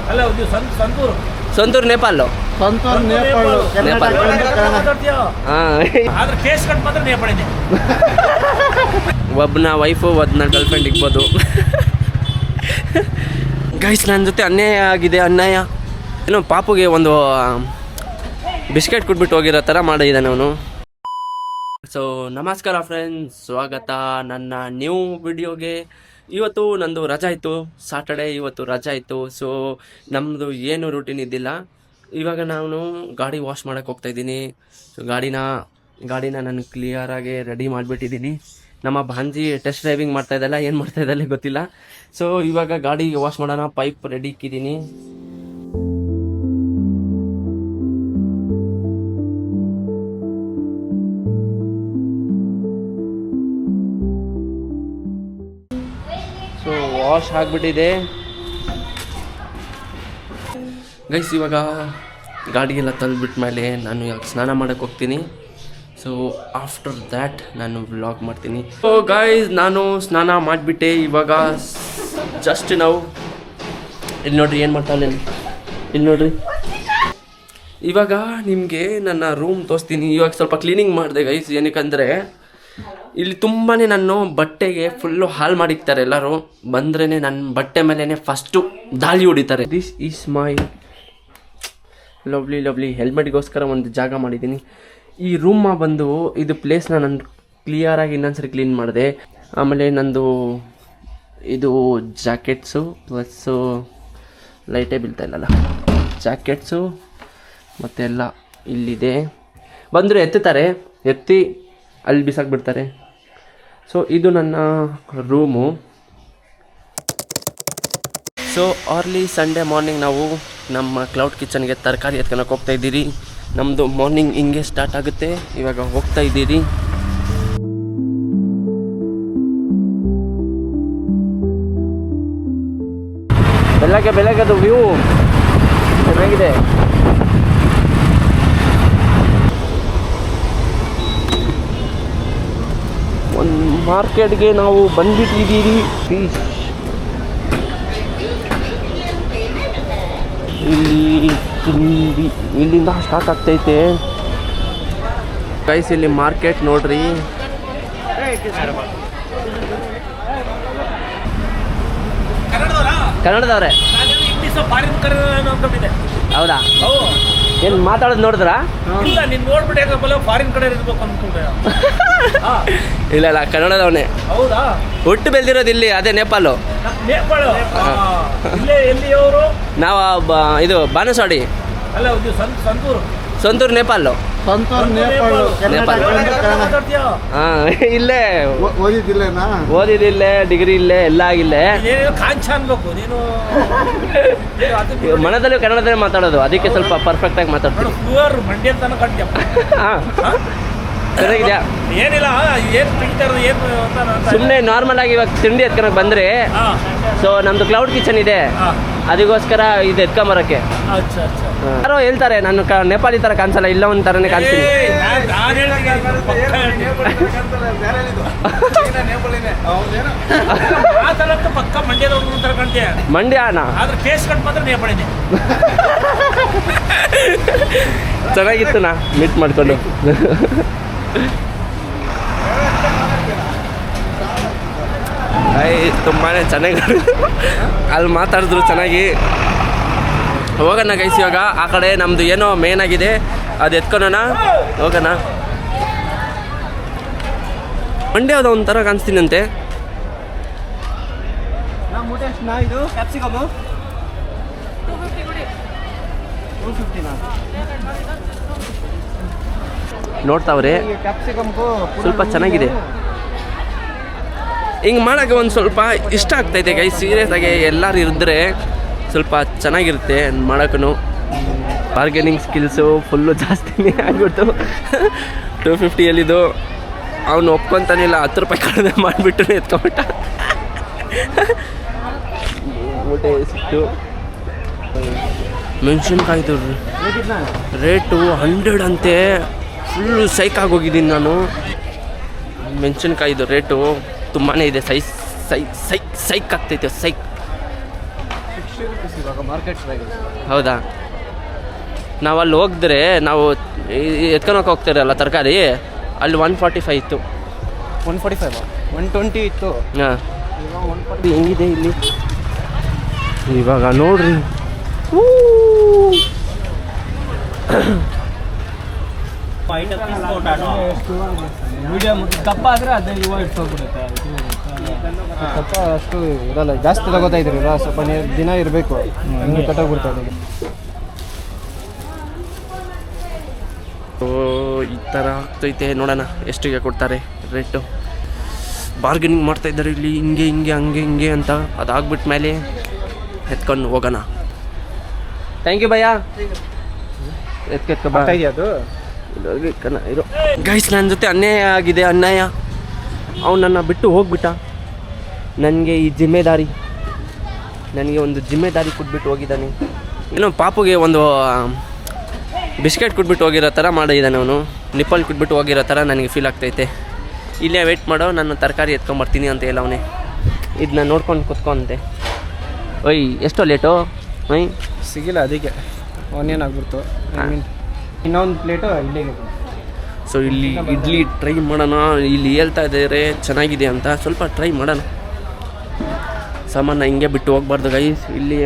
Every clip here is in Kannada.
ಅಲ್ಲ ನೀವು ಸಂತೂರು ಸ್ವಂತೂರು ನೇಪಾಲ್. ಆದ್ರೆ ಕೇಸ್ ಕಟ್ ಮಾತ್ರ ನೇಪಾಳ ಇದೆ. ಒಬ್ಬನ ವೈಫು ಒಬ್ಬನ ಗರ್ಲ್ ಫ್ರೆಂಡ್ ಇಗ್ಬೋದು. ಗೈಸ್ ನನ್ನ ಜೊತೆ ಅನ್ಯಾಯ ಆಗಿದೆ. ಅನ್ಯಾಯ ಏನೋ ಪಾಪುಗೆ ಒಂದು ಬಿಸ್ಕೆಟ್ ಕೊಟ್ಬಿಟ್ಟು ಹೋಗಿರೋ ಥರ ಮಾಡಿದ್ದಾನೆ ಅವನು. ಸೊ ನಮಸ್ಕಾರ ಫ್ರೆಂಡ್ಸ್, ಸ್ವಾಗತ ನನ್ನ ನ್ಯೂ ವಿಡಿಯೋಗೆ. ಇವತ್ತು ನಂದು ರಜಾ ಇತ್ತು, ಸಾಟರ್ಡೇ ಇವತ್ತು ರಜಾ ಇತ್ತು. ಸೊ ನಮ್ಮದು ಏನು ರೂಟೀನ್ ಇದ್ದಿಲ್ಲ. ಇವಾಗ ನಾನು ಗಾಡಿ ವಾಶ್ ಮಾಡೋಕ್ಕೆ ಹೋಗ್ತಾಯಿದ್ದೀನಿ. ಸೊ ಗಾಡಿನ ನಾನು ಕ್ಲಿಯರಾಗಿ ರೆಡಿ ಮಾಡಿಬಿಟ್ಟಿದ್ದೀನಿ. ನಮ್ಮ ಭಾಂಜಿ ಟೆಸ್ಟ್ ಡ್ರೈವಿಂಗ್ ಮಾಡ್ತಾಯಿದ್ದಲ್ಲ, ಏನು ಮಾಡ್ತಾಯಿದ್ದಲ್ಲ ಗೊತ್ತಿಲ್ಲ. ಸೊ ಇವಾಗ ಗಾಡಿ ವಾಶ್ ಮಾಡೋಣ. ಪೈಪ್ ರೆಡಿ ಇಕ್ಕಿದ್ದೀನಿ. ಸೊ ವಾಶ್ ಆಗಿಬಿಟ್ಟಿದೆ ಗೈಸ್. ಇವಾಗ ಗಾಡಿಗೆಲ್ಲ ತಂದುಬಿಟ್ಟ ಮೇಲೆ ನಾನು ಇವಾಗ ಸ್ನಾನ ಮಾಡೋಕ್ಕೆ ಹೋಗ್ತೀನಿ. ಸೊ ಆಫ್ಟರ್ ದ್ಯಾಟ್ ನಾನು ವ್ಲಾಗ್ ಮಾಡ್ತೀನಿ. ಸೊ ಗೈಸ್ ನಾನು ಸ್ನಾನ ಮಾಡಿಬಿಟ್ಟೆ. ಇವಾಗ ಜಸ್ಟ್ ನಾವು ಇಲ್ಲಿ ನೋಡ್ರಿ ಏನು ಮಾಡ್ತಾನೆ, ಇಲ್ಲಿ ನೋಡ್ರಿ. ಇವಾಗ ನಿಮಗೆ ನನ್ನ ರೂಮ್ ತೋರಿಸ್ತೀನಿ. ಇವಾಗ ಸ್ವಲ್ಪ ಕ್ಲೀನಿಂಗ್ ಮಾಡಿದೆ ಗೈಸ್. ಏನಕ್ಕಂದರೆ ಇಲ್ಲಿ ತುಂಬಾ ನಾನು ಬಟ್ಟೆಗೆ ಫುಲ್ಲು ಹಾಳು ಮಾಡಿಕ್ತಾರೆ. ಎಲ್ಲರೂ ಬಂದ್ರೇ ನನ್ನ ಬಟ್ಟೆ ಮೇಲೇ ಫಸ್ಟು ದಾಳಿ ಹೊಡಿತಾರೆ. ದಿಸ್ ಈಸ್ ಮೈ ಲವ್ಲಿ ಹೆಲ್ಮೆಟ್ಗೋಸ್ಕರ ಒಂದು ಜಾಗ ಮಾಡಿದ್ದೀನಿ. ಈ ರೂಮ್ ಬಂದು ಇದು ಪ್ಲೇಸ್ನ ನಾನು ಕ್ಲಿಯರಾಗಿ ಇನ್ನೊಂದ್ಸರಿ ಕ್ಲೀನ್ ಮಾಡಿದೆ. ಆಮೇಲೆ ನಂದು ಇದು ಜಾಕೆಟ್ಸು ಪ್ಲಸ್ಸು ಲೈಟೇ ಬೀಳ್ತಾ ಇಲ್ಲಲ್ಲ, ಜಾಕೆಟ್ಸು ಮತ್ತು ಎಲ್ಲ ಇಲ್ಲಿದೆ. ಬಂದರೆ ಎತ್ತಿ ಅಲ್ಲಿ ಬಿಸಾಕ್ಬಿಡ್ತಾರೆ. ಸೊ ಇದು ನನ್ನ room. So early Sunday morning ನಾವು ನಮ್ಮ ಕ್ಲೌಡ್ ಕಿಚನ್ಗೆ ತರಕಾರಿ ಎತ್ಕೊಳಕ್ಕೆ ಹೋಗ್ತಾಯಿದ್ದೀರಿ. ನಮ್ಮದು ಮಾರ್ನಿಂಗ್ ಹಿಂಗೆ ಸ್ಟಾರ್ಟ್ ಆಗುತ್ತೆ. ಇವಾಗ ಹೋಗ್ತಾ ಇದ್ದೀರಿ. ಬೆಳಗ್ಗೆ ಅದು ವ್ಯೂ ಚೆನ್ನಾಗಿದೆ. ಒಂದು ಮಾರ್ಕೆಟ್ಗೆ ನಾವು ಬಂದ್ಬಿಟ್ಟಿದ್ದೀರಿ. ಫೀಸ್ ಇಲ್ಲಿ ತಿಂಡಿ ಇಲ್ಲಿಂದ ಸ್ಟಾರ್ಟ್ ಆಗ್ತೈತೆ ಗೈಸ್. ಇಲ್ಲಿ ಮಾರ್ಕೆಟ್ ನೋಡ್ರಿ. ಕನ್ನಡದವ್ರೆ. ಹೌದಾ? ಏನು ಮಾತಾಡೋದು ನೋಡಿದ್ರಾ? ಇಲ್ಲ, ನೀನು ನೋಡ್ಬಿಟ್ಟು ಫಾರಿನ್ ಕಡೆ ಇರ್ಬೇಕು ಅನ್ಕೊಂಡೆ. ಇಲ್ಲ ಕನ್ನಡದವನೇ. ಹೌದಾ? ಹುಟ್ಟು ಬೆಳೆದಿರೋದು ಇಲ್ಲಿ, ಅದೇ ನೇಪಾಳು. ಎಲ್ಲಿಯವರು? ನಾವು ಇದು ಬಾನಸವಾಡಿ. ಅಲ್ಲ ಸ್ವಂತೂರು ನೇಪಾಳು. ಇಲ್ಲೇ ಓದಿದಿಲ್ಲೇ, ಡಿಗ್ರಿ ಇಲ್ಲೇ, ಎಲ್ಲ ಆಗಿಲ್ಲೇ. ಕಾಂಚ ಅನ್ಬೇಕು ನೀನು. ಮನದಲ್ಲೂ ಕನ್ನಡದಲ್ಲೇ ಮಾತಾಡೋದು, ಅದಕ್ಕೆ ಸ್ವಲ್ಪ ಪರ್ಫೆಕ್ಟ್ ಆಗಿ ಮಾತಾಡ್ತೀನಿ. ಮಂಡ್ಯ ಅಂತ ಚೆನ್ನಾಗಿದ್ಯಾ? ಏನಿಲ್ಲ, ಏನು ತೆಗಿತಾರ ಏನು ಅಂತ ಸುಮ್ಮನೆ ನಾರ್ಮಲ್ ಆಗಿ ಇವಾಗ ತಿಂಡಿ ಎತ್ಕೊಳಕ್ ಬಂದ್ರೆ. ಸೊ ನಮ್ದು ಕ್ಲೌಡ್ ಕಿಚನ್ ಇದೆ, ಅದಕ್ಕೋಸ್ಕರ ಇದು ಎತ್ಕೊಂಬರಕ್ಕೆ. ಯಾರೋ ಹೇಳ್ತಾರೆ ನಾನು ನೇಪಾಳಿ ತರ ಕಾಣಿಸಲ್ಲ, ಇಲ್ಲ ಒಂದ್ ತರನೇ ಕಾಣಿಸ್ತೀನಿ. ಮಂಡ್ಯನಾ? ಚೆನ್ನಾಗಿತ್ತು ನಾ ಮೀಟ್ ಮಾಡ್ಕೊಂಡು. ತುಂಬಾ ಚೆನ್ನಾಗಿ ಅಲ್ಲಿ ಮಾತಾಡಿದ್ರು ಚೆನ್ನಾಗಿ. ಹೋಗೋಣ ಗೈಸ್. ಇವಾಗ ಆ ಕಡೆ ನಮ್ಮದು ಏನೋ ಮೇನ್ ಆಗಿದೆ, ಅದು ಎತ್ಕೊಳೋಣ, ಹೋಗೋಣ. ಮಂಡ್ಯ ಯಾವುದೋ ಒಂಥರ ಕಾಣಿಸ್ತೀನಂತೆ. ನೋಡ್ತಾವ್ರೆ, ಸ್ವಲ್ಪ ಚೆನ್ನಾಗಿದೆ. ಹಿಂಗೆ ಮಾಡೋಕ್ಕೆ ಒಂದು ಸ್ವಲ್ಪ ಇಷ್ಟ ಆಗ್ತೈತೆ ಗೈ. ಸೀರಿಯಸ್ ಆಗಿ ಎಲ್ಲರೂ ಇದ್ದರೆ ಸ್ವಲ್ಪ ಚೆನ್ನಾಗಿರುತ್ತೆ ಮಾಡೋಕ್ಕೂ. ಬಾರ್ಗೇನಿಂಗ್ ಸ್ಕಿಲ್ಸು ಫುಲ್ಲು ಜಾಸ್ತಿನೇ ಆಗ್ಬಿಟ್ಟು 250 ಅವನು ಒಪ್ಕೊಂತಾನಿಲ್ಲ. 10 ರೂಪಾಯಿ ಕಡಿಮೆ ಮಾಡಿಬಿಟ್ಟು ಎತ್ಕೊಂಬಿಟ್ಟ. ಊಟ ಸಿಕ್ತು. ಮೆಣಸಿನ್ಕಾಯ್ದು ರೇಟು 100 ಅಂತೆ. ಫುಲ್ಲು ಸೈಕಾಗೋಗಿದ್ದೀನಿ ನಾನು. ಮೆಣಸಿನ್ಕಾಯ್ದು ರೇಟು ತುಂಬಾ ಇದೆ. ಸೈಕ್ ಆಗ್ತೈತೆ. ಇವಾಗ ಮಾರ್ಕೆಟ್ ಹೌದಾ? ನಾವು ಅಲ್ಲಿ ಹೋಗಿದ್ರೆ ನಾವು ಎತ್ಕೊಳಕ್ಕೆ ಹೋಗ್ತಿರಲ್ಲ ತರಕಾರಿ, ಅಲ್ಲಿ 145 ಇತ್ತು. 145 120 ಇತ್ತು. ಹಾಂ, ಇವಾಗ 140 ಹೆಂಗಿದೆ ಇಲ್ಲಿ ಇವಾಗ ನೋಡ್ರಿ. ಮೀಡಿಯಮ್ ಕಪ್ಪ ಆದರೆ ಅದೇ ಇವಾಗ ಇಟ್ಕೊಂಡ್ಬಿಡುತ್ತೆ. ಕಪ್ಪ ಅಷ್ಟು ಇರಲ್ಲ, ಜಾಸ್ತಿ ತಗೋತಾ ಇದ್ರಿ ಸ್ವಲ್ಪ ದಿನ ಇರಬೇಕು, ಹಂಗೆ ಕಟ್ಟೋಗ್ಬಿಡ್ತಾ ಇದೆ. ಈ ಥರ ಆಗ್ತೈತೆ, ನೋಡೋಣ ಎಷ್ಟಿಗೆ ಕೊಡ್ತಾರೆ ರೇಟು. ಬಾರ್ಗೇನಿಂಗ್ ಮಾಡ್ತಾ ಇದ್ದಾರೆ ಇಲ್ಲಿ, ಹಿಂಗೆ ಹಿಂಗೆ ಹಂಗೆ ಹಿಂಗೆ ಅಂತ. ಅದಾಗ್ಬಿಟ್ಟ ಮೇಲೆ ಎತ್ಕೊಂಡು ಹೋಗೋಣ. Thank you bhaiya. ಎತ್ಕೆತ್ಕೊ ಬಾ. ಅದು ಇರೋ ಗೈಸ್, ನನ್ನ ಜೊತೆ ಅನ್ಯಾಯ ಆಗಿದೆ, ಅನ್ಯಾಯ. ಅವ್ನು ನನ್ನ ಬಿಟ್ಟು ಹೋಗ್ಬಿಟ್ಟ. ನನಗೆ ಈ ಜಿಮ್ಮೆದಾರಿ, ನನಗೆ ಒಂದು ಜಿಮ್ಮೆದಾರಿ ಕೊಟ್ಬಿಟ್ಟು ಹೋಗಿದ್ದಾನೆ. ಏನೋ ಪಾಪುಗೆ ಒಂದು ಬಿಸ್ಕೆಟ್ ಕೊಟ್ಬಿಟ್ಟು ಹೋಗಿರೋ ಥರ ಮಾಡಿದ್ದಾನೆ ಅವನು. ನಿಪ್ಪಲ್ ಕೊಟ್ಬಿಟ್ಟು ಹೋಗಿರೋ ಥರ ನನಗೆ ಫೀಲ್ ಆಗ್ತೈತೆ. ಇಲ್ಲೇ ವೆಯ್ಟ್ ಮಾಡೋ, ನಾನು ತರಕಾರಿ ಎತ್ಕೊಂಬರ್ತೀನಿ ಅಂತ ಹೇಳ ಅವನೇ. ಇದನ್ನ ನೋಡ್ಕೊಂಡು ಕುತ್ಕೊಂತೆ. ಒಯ್ ಎಷ್ಟೋ ಲೇಟು? ಒಯ್ ಸಿಗಿಲ್ಲ, ಅದಕ್ಕೆ ಆನಿಯನ್ ಆಗ್ಬಿಡ್ತು. ಇನ್ನೊಂದು ಪ್ಲೇಟು ಇಡ್ಲಿಗೆ. ಸೊ ಇಲ್ಲಿ ಇಡ್ಲಿ ಟ್ರೈ ಮಾಡೋಣ. ಇಲ್ಲಿ ಹೇಳ್ತಾ ಇದ್ದಾರೆ ಚೆನ್ನಾಗಿದೆ ಅಂತ, ಸ್ವಲ್ಪ ಟ್ರೈ ಮಾಡೋಣ. ಸಾಮಾನು ಹಿಂಗೆ ಬಿಟ್ಟು ಹೋಗ್ಬಾರ್ದು ಗೈಸ್. ಇಲ್ಲಿ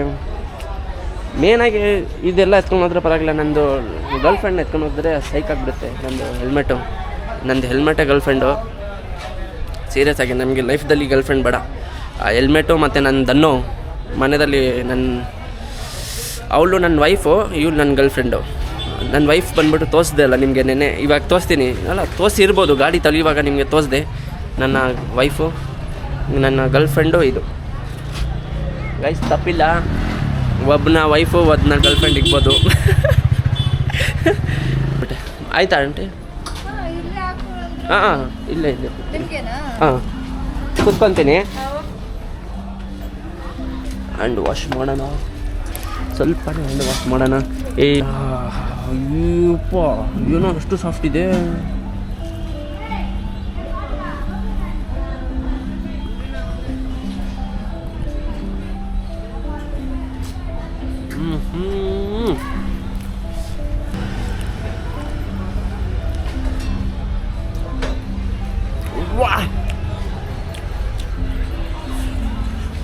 ಮೇನಾಗಿ ಇದೆಲ್ಲ ಎತ್ಕೊಂಡು ಹೋದ್ರೆ ಪರವಾಗಿಲ್ಲ. ನಂದು ಗರ್ಲ್ ಫ್ರೆಂಡ್ ಎತ್ಕೊಂಡು ಹೋದ್ರೆ ಸೈಕ್ ಆಗಿಬಿಡುತ್ತೆ. ನಂದು ಹೆಲ್ಮೆಟೇ ಗರ್ಲ್ ಫ್ರೆಂಡು. ಸೀರಿಯಸ್ ಆಗಿ ನಮಗೆ ಲೈಫ್ದಲ್ಲಿ ಗರ್ಲ್ ಫ್ರೆಂಡ್ ಬೇಡ. ಆ ಹೆಲ್ಮೆಟು ಮತ್ತು ನನ್ನದನ್ನು ಮನೆಯಲ್ಲಿ ಅವಳು ನನ್ನ ವೈಫು, ಇವಳು ನನ್ನ ಗರ್ಲ್ ಫ್ರೆಂಡು. ನನ್ನ ವೈಫ್ ಬಂದುಬಿಟ್ಟು ತೋರಿಸ್ದೆ ಅಲ್ಲ ನಿಮಗೆ ನೆನೆ, ಇವಾಗ ತೋರಿಸ್ತೀನಿ ಅಲ್ಲ, ತೋರಿಸಿರ್ಬೋದು ಗಾಡಿ ತಲೆಯುವಾಗ ನಿಮಗೆ ತೋರಿಸ್ದೆ. ನನ್ನ ವೈಫು, ನನ್ನ ಗರ್ಲ್ ಫ್ರೆಂಡು ಇದು ಗೈಸ್. ತಪ್ಪಿಲ್ಲ, ಒಬ್ಬನ ವೈಫು ಒಬ್ಬನ ಗರ್ಲ್ ಫ್ರೆಂಡ್ ಇಗ್ಬೋದು. ಆಯ್ತಾ ಆಂಟಿ? ಹಾಂ, ಇಲ್ಲೇ ಹಾಂ, ಕುತ್ಕೊತೀನಿ. ಹ್ಯಾಂಡ್ ವಾಶ್ ಮಾಡೋಣ, ಸ್ವಲ್ಪ ಹ್ಯಾಂಡ್ ವಾಶ್ ಮಾಡೋಣ. ಅಯ್ಯಪ್ಪ, ಏನೋ ಅಷ್ಟು ಸಾಫ್ಟ್ ಇದೆ.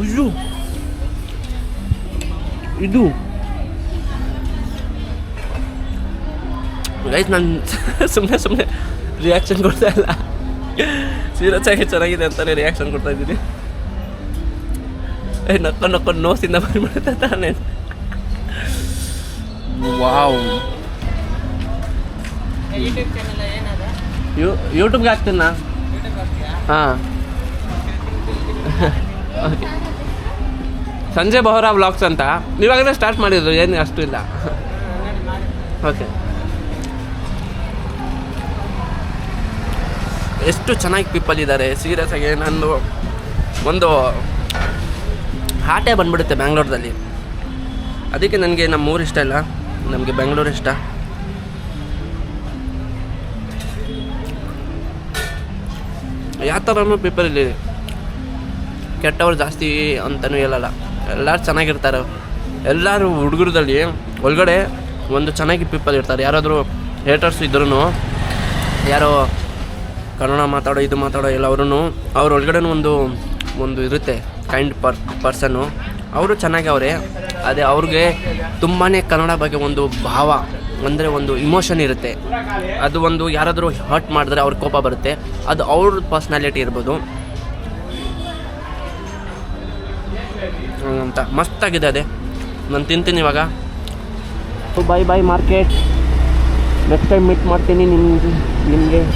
ಅಯ್ಯೋ, ಇದು ಗೈಸ್, ನಾನು ಸುಮ್ಮನೆ ರಿಯಾಕ್ಷನ್ ಕೊಡ್ತಾ ಇಲ್ಲ. ಸೀರಿಯಸ್ ಆಗಿ ಚೆನ್ನಾಗಿದೆ ಅಂತಾನೆ ರಿಯಾಕ್ಷನ್ ಕೊಡ್ತಾ ಇದ್ದೀನಿ. ನಕ್ಕೊಂಡು ನೋಸಿಂದ ಬಂದ್ಬಿಡುತ್ತೆ ತಾನೇ. ವಾವ್, ಯೂಟ್ಯೂಬ್ಗೆ ಹಾಕ್ತೀನಿ ನಾ. ಹಾಂ, ಓಕೆ. ಸಂಜೆ ಬಹುರಾ ವ್ಲಾಗ್ಸ್ ಅಂತ ಇವಾಗಲೇ ಸ್ಟಾರ್ಟ್ ಮಾಡಿದ್ರು, ಏನು ಅಷ್ಟು ಇಲ್ಲ. ಓಕೆ, ಎಷ್ಟು ಚೆನ್ನಾಗಿ ಪೀಪಲ್ ಇದ್ದಾರೆ. ಸೀರಿಯಸ್ ಆಗಿ ನಂದು ಒಂದು ಹಾಟೇ ಬಂದ್ಬಿಡುತ್ತೆ ಬ್ಯಾಂಗ್ಳೂರ್ದಲ್ಲಿ. ಅದಕ್ಕೆ ನನಗೆ ನಮ್ಮ ಊರು ಇಷ್ಟ ಇಲ್ಲ, ನಮಗೆ ಬೆಂಗಳೂರು ಇಷ್ಟ. ಯಾವ ಥರನೂ ಪೀಪಲ್ ಇಲ್ಲಿ ಕೆಟ್ಟವ್ರು ಜಾಸ್ತಿ ಅಂತಲೂ ಹೇಳಲ್ಲ. ಎಲ್ಲರೂ ಚೆನ್ನಾಗಿರ್ತಾರೆ. ಎಲ್ಲರೂ ಹುಡುಗರದಲ್ಲಿ ಒಳಗಡೆ ಒಂದು ಚೆನ್ನಾಗಿ ಪೀಪಲ್ ಇರ್ತಾರೆ. ಯಾರಾದರೂ ಹೇಟರ್ಸ್ ಇದ್ರೂ, ಯಾರೋ ಕನ್ನಡ ಮಾತಾಡೋ ಇದು ಮಾತಾಡೋ ಎಲ್ಲರೂ ಅವ್ರ ಒಳಗಡೆ ಒಂದು ಇರುತ್ತೆ ಕೈಂಡ್ ಪರ್ಸನ್ನು. ಅವರು ಚೆನ್ನಾಗಿ ಅವರೇ. ಅದೇ ಅವ್ರಿಗೆ ತುಂಬಾ ಕನ್ನಡ ಬಗ್ಗೆ ಒಂದು ಭಾವ, ಅಂದರೆ ಒಂದು ಇಮೋಷನ್ ಇರುತ್ತೆ. ಅದು ಒಂದು ಯಾರಾದರೂ ಹರ್ಟ್ ಮಾಡಿದ್ರೆ ಅವ್ರ ಕೋಪ ಬರುತ್ತೆ. ಅದು ಅವ್ರ ಪರ್ಸ್ನಾಲಿಟಿ ಇರ್ಬೋದು ಅಂತ. ಮಸ್ತಾಗಿದೆ ಅದೇ. ನಾನು ತಿಂತೀನಿ ಇವಾಗ. ಬಾಯ್ ಬಾಯ್ ಮಾರ್ಕೆಟ್. ನೆಕ್ಸ್ಟ್ ಟೈಮ್ ಮೀಟ್ ಮಾಡ್ತೀನಿ ನಿಮಗೆ.